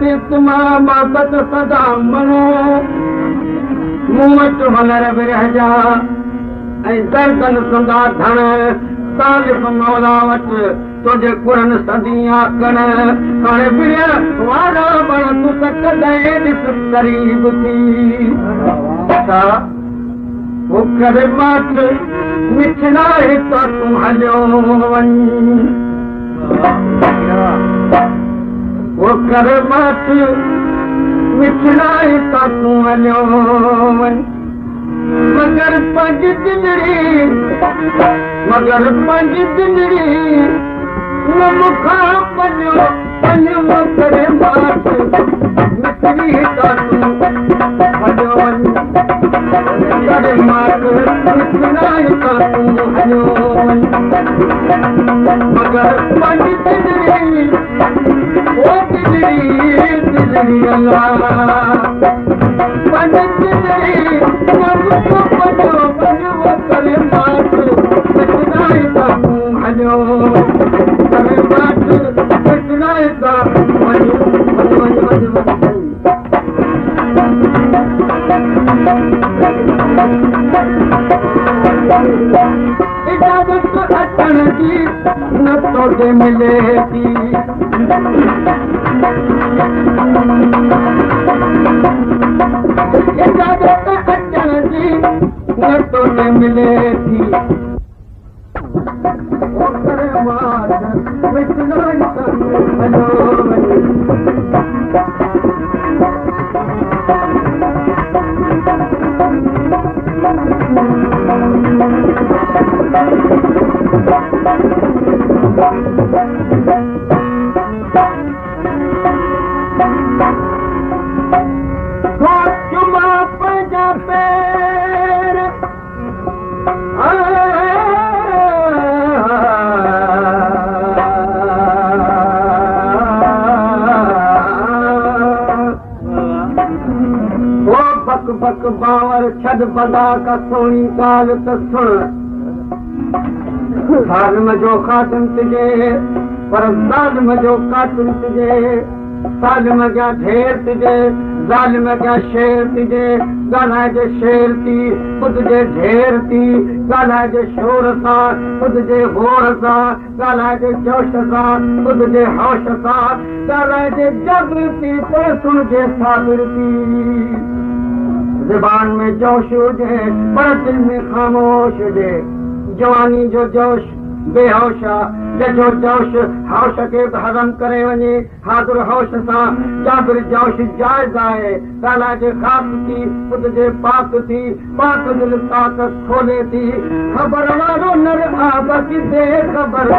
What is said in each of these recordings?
मोहब्बत सदा मनो मूं वटि हुनर बि रहिजा ऐं दर्दन सुंदा धण तालिब मौला वटि तुंहिंजे कुरन सदी आकण हाणे बिया वारा बण तूं त कॾहिं ॾिस क़रीब थी वो करे मात मिठड़ाए तो तूं हलियो वञ वो करे मात मिठड़ाए तो तूं हलियो वञ मगर पंहिंजी दिलड़ी न मूंखां पंहिंजो करे मात मिठड़ी तो तूं हलियो वञ करे मात मिठड़ाए तो तूं हलियो वञ मगर पंहिंजी दिलड़ी ओ दिलड़ी अल्लाह पंहिंजी दिलड़ी करे मात मिठड़ाए तो तूं हलियो करे मात मिठड़ाए तो वञ इजाज़त अचण जी न तोखे मिले थी इजाज़त अचण जी न तोखे मिले थी ओ करे मात मिठड़ाए तो तूं हलियो वञ बक बावर छद बदा का सोनी काल त सुन ज़ालिम जो ख़ातिम तुझे पर ज़ालिम जो कातिल तुझे ज़ालिम जा ढेर तुझे ज़ालिम जा शेर तुझे ॻाल्हाए जे शेर थी ख़ुद जे ढेर थी ॻाल्हाए जे शोर सां ख़ुद जे गोर सां ॻाल्हाए जे जोश सां ख़ुद जे होश सां ॻाल्हाए जे जब्र थी पर सुन जे साबिर थी ज़बान में जोश हुजे पर दिल में ख़ामोश हुजे जवानी जो जोश बेहोश जंहिंजो जोश होश खे बि हज़म करे वञे हाज़ुर होश सां जाबिर जोश जाइज़ आहे ॻाल्हाए जे ख़ास थी ख़ुद जे पाक थी पाक दिल ताक़त खोले थी ख़बर वारो नर आब किथे ख़बर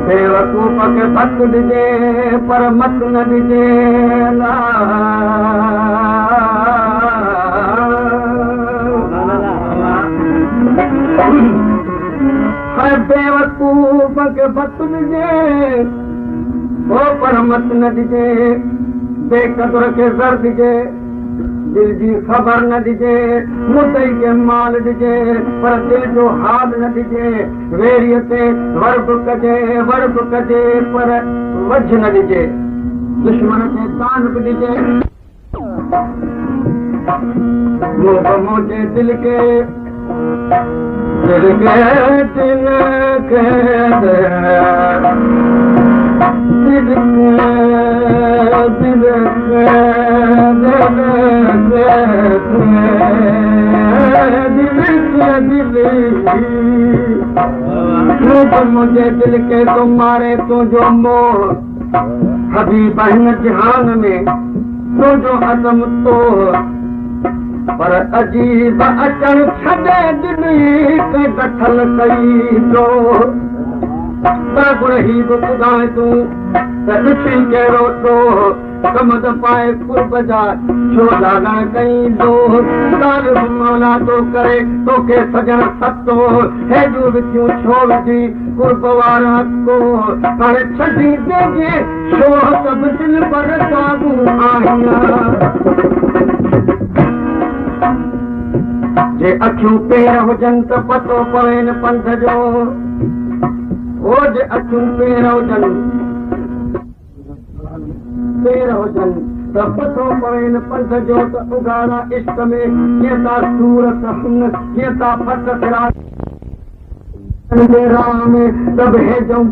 बेवकूफ़ खे मत ॾिजे पर मत न ॾिजे बेवकूफ़ खे मत ॾिजे हो पर मत न ॾिजे बेक़दुर खे ज़र ॾिजे दिल जी ख़बर न ॾिजे मुदई खे माल ॾिजे पर दिल जो हाल न ॾिजे वेरीअ ते वर्ब कजे पर वझ न ॾिजे दुश्मन खे तान बि ॾिजे मुंहिंजे दिल खे मुंहिंजे दिल खे तो मारे तुंहिंजो मोह हबीब हिन जहान में तुंहिंजो अदम तो पर अजीब अचण छॾे दिली के दखल कई तो गुण ही बि ॿुधाए तूं त ॾिसी कहिड़ो तो कमद पाए कुर्ब जा छो लाॻण कई दो तालिब मौला तो करे तोखे सजण सतो हेजू विथियूं छो विधी कुर्ब वारा को हाणे छॾी देजे छो सभ दिल पर साबू आहियां जे अखियूं पेर हुजनि त पतो पवे न पंध जो जे अखियूं पेर हुजनि त पथो पवे न पंध जो त उगाड़ा इश्क में कीअं था सूरत हुन कीअं था फट फिरा राह में सभु हेजूं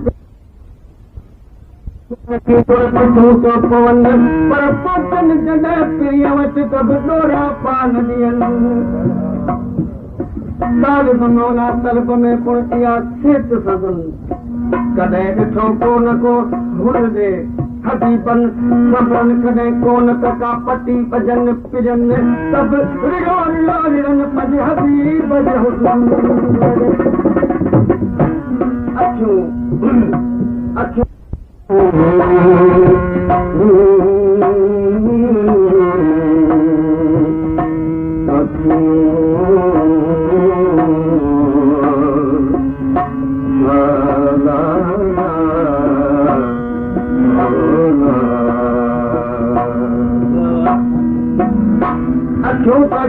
पवन पर पहुचनि जॾहिं प्रिय वटि त बि ॾोरा पान ॾियनि तालिब मौला तलब में पुण इहा खेत सदनि कॾहिं ॾिठो कोन को हुन ॾे हबीबन सभरनि कॾहिं कोन त का पटी पजनि पिजनि सभु रिड़ो रिड़ो रिड़नि पंहिंजे हबीब जे हुस्न अखियूं अखियूं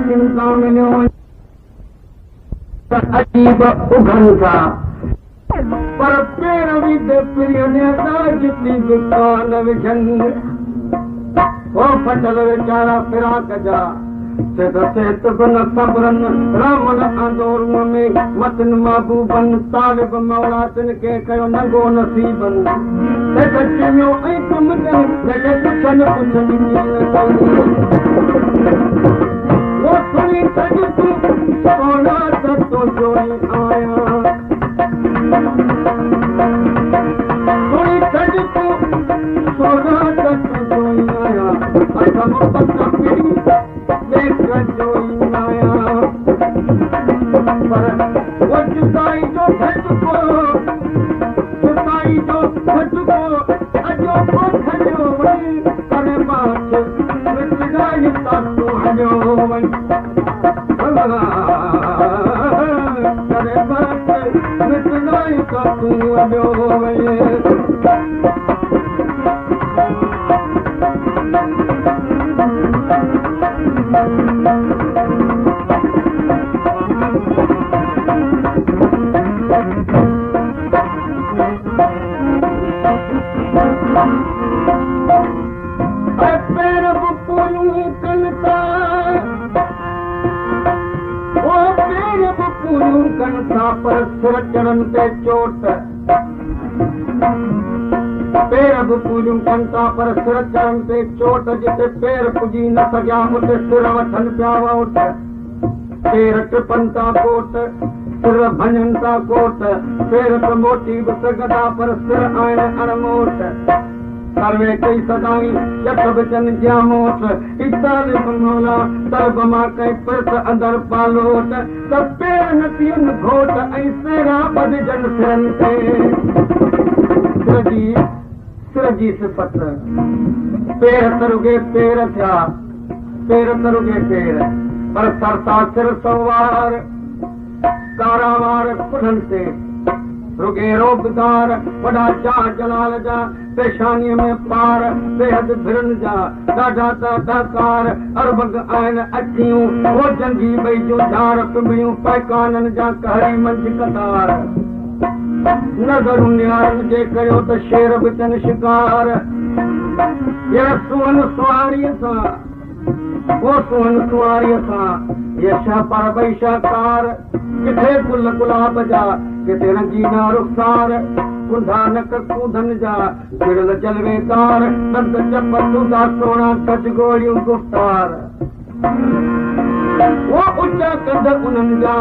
चिंता मिलियो अजीब उघनि था पर पेर बि जिती दुकान विझनि हो फटल वीचारा फिराक जा सब्रनि रामन आंदोलन में मतन महबूबनि तालिब मौलातिन खे कयो नंगो नसीबनि चिमियो ऐं कम पुछनि वो सुनी सज तूं सोना त तुंहिंजो ई आहियां सुनी सज तूं सोना त तुंहिंजो ई आहियां असम पत पिड़ी देख जो ई आहियां पर वो जुदाई जो झटको अजो पोखरियो वई पर मां मिटगाई त तूं हलियो वई करे बात मिटगाई त तूं हलियो वई पर सिर चढ़नि ते चोट पेर बि पूरियूं कनि था पर सिर चढ़नि ते चोट जिते पेर पुॼी न सघिया उते सिर वठनि पिया वोट पेर टिपनि था कोट सिर भञनि था कोट पेर त मोटी बि सघंदा पर सिर आहिनि अणमोट सर्वे कई सदाई चट बचन जामोट इतालिब मौला तलब मां कई पिर्स अंदर पालोट त पेर न थियनि घोट ऐं सेरा ॿधजनि सिरनि ते सिर जी सिफ़त पेर त रुॻे पेर थिया पेर त रुॻे पेर पर सरता सिर सवार कारा वार कुल्हनि ते रुॻे रोबदार वॾा जा जलाल जा पेशानीअ में पार बेहद भिरनि जा ॾाढा दादाकार अरबग आहिनि अखियूं हो जंगी ॿई जूं झार पिंबियूं पैकाननि जा कहरी मंझि कतार नज़रूं निहारनि जे कयो त शेर बि थियनि शिकार ये सुहन सुवारीअ सां वो सुहन सुवारीअ सां ये शाहपार ॿई शाहकार किथे गुल गुलाब जा किथे रंगीना रुख़सार कुंधा नक कूधनि जा विरल जलवेदार दंद चप सूदा सोना गज गोरियूं गुफ़्तार वो उचा कंद उन्हनि जा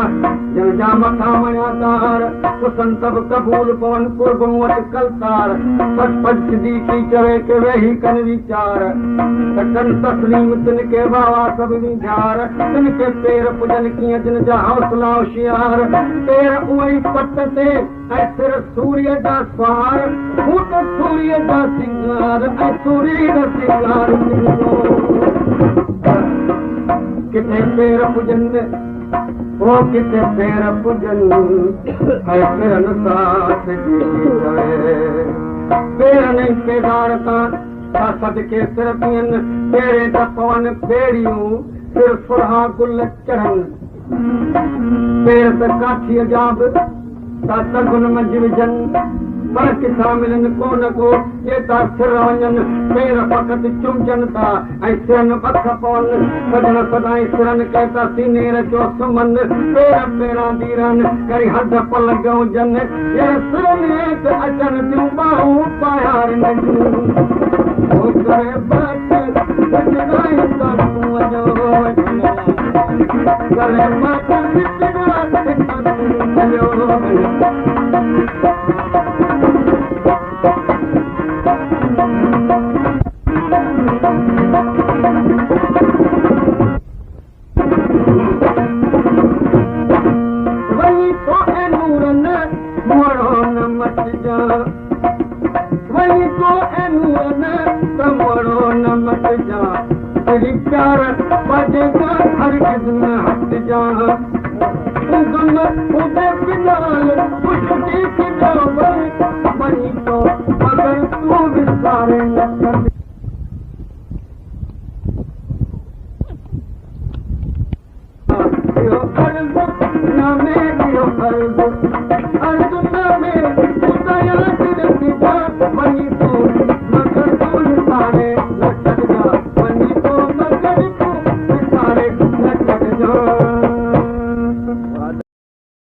जिन जा मथां वणिया तार कुसनि सभु क़बूल पवनि कुर्ब मूं वटि कलतार सचपच सिद्दीक़ी चवे के वेही कनि वीचार त कनि तस्लीम तिन खे वावा सभिनी ध्यार तिन खे पेर पुॼनि कीअं जिन जा हौसला होशियार पेर उहे ई पट ते ऐं सिर सूर्य जा सवार हू त सूर्य जा सिंगार ऐं सूर्य जा सिंगार किथे पेर पुॼनि वो किथे पेर पुॼनि ऐं पेरनि साथ पेरनि पेदार तां सदके सिर पियनि पेरे त पवनि बेड़ियूं सिर सुरहा गुल चढ़नि पेर त काठीअ जा बि तगुन मंझि विझनि पर किथां मिलनि कोन को जे था सिर वञनि पेर फ़क़ति चुमजनि था ऐं सिरनि पख पवनि सजण सदाईं सिरनि कह था सीने रचो सुम्हनि पेर पेरां धीरनि करी हथ पल हुजनि ये सिरनि अचनि थियूं ॿाहूं पायारनि वही तो नूरन मोड़ो न मत जा वही तो नूरन मोड़ो न मत जा तेरी प्यार बजेगा हर किस्म हट जा गम उदे बिलाल कुछ देख जाओ वही तो अगर तू विसारे न कर Yo,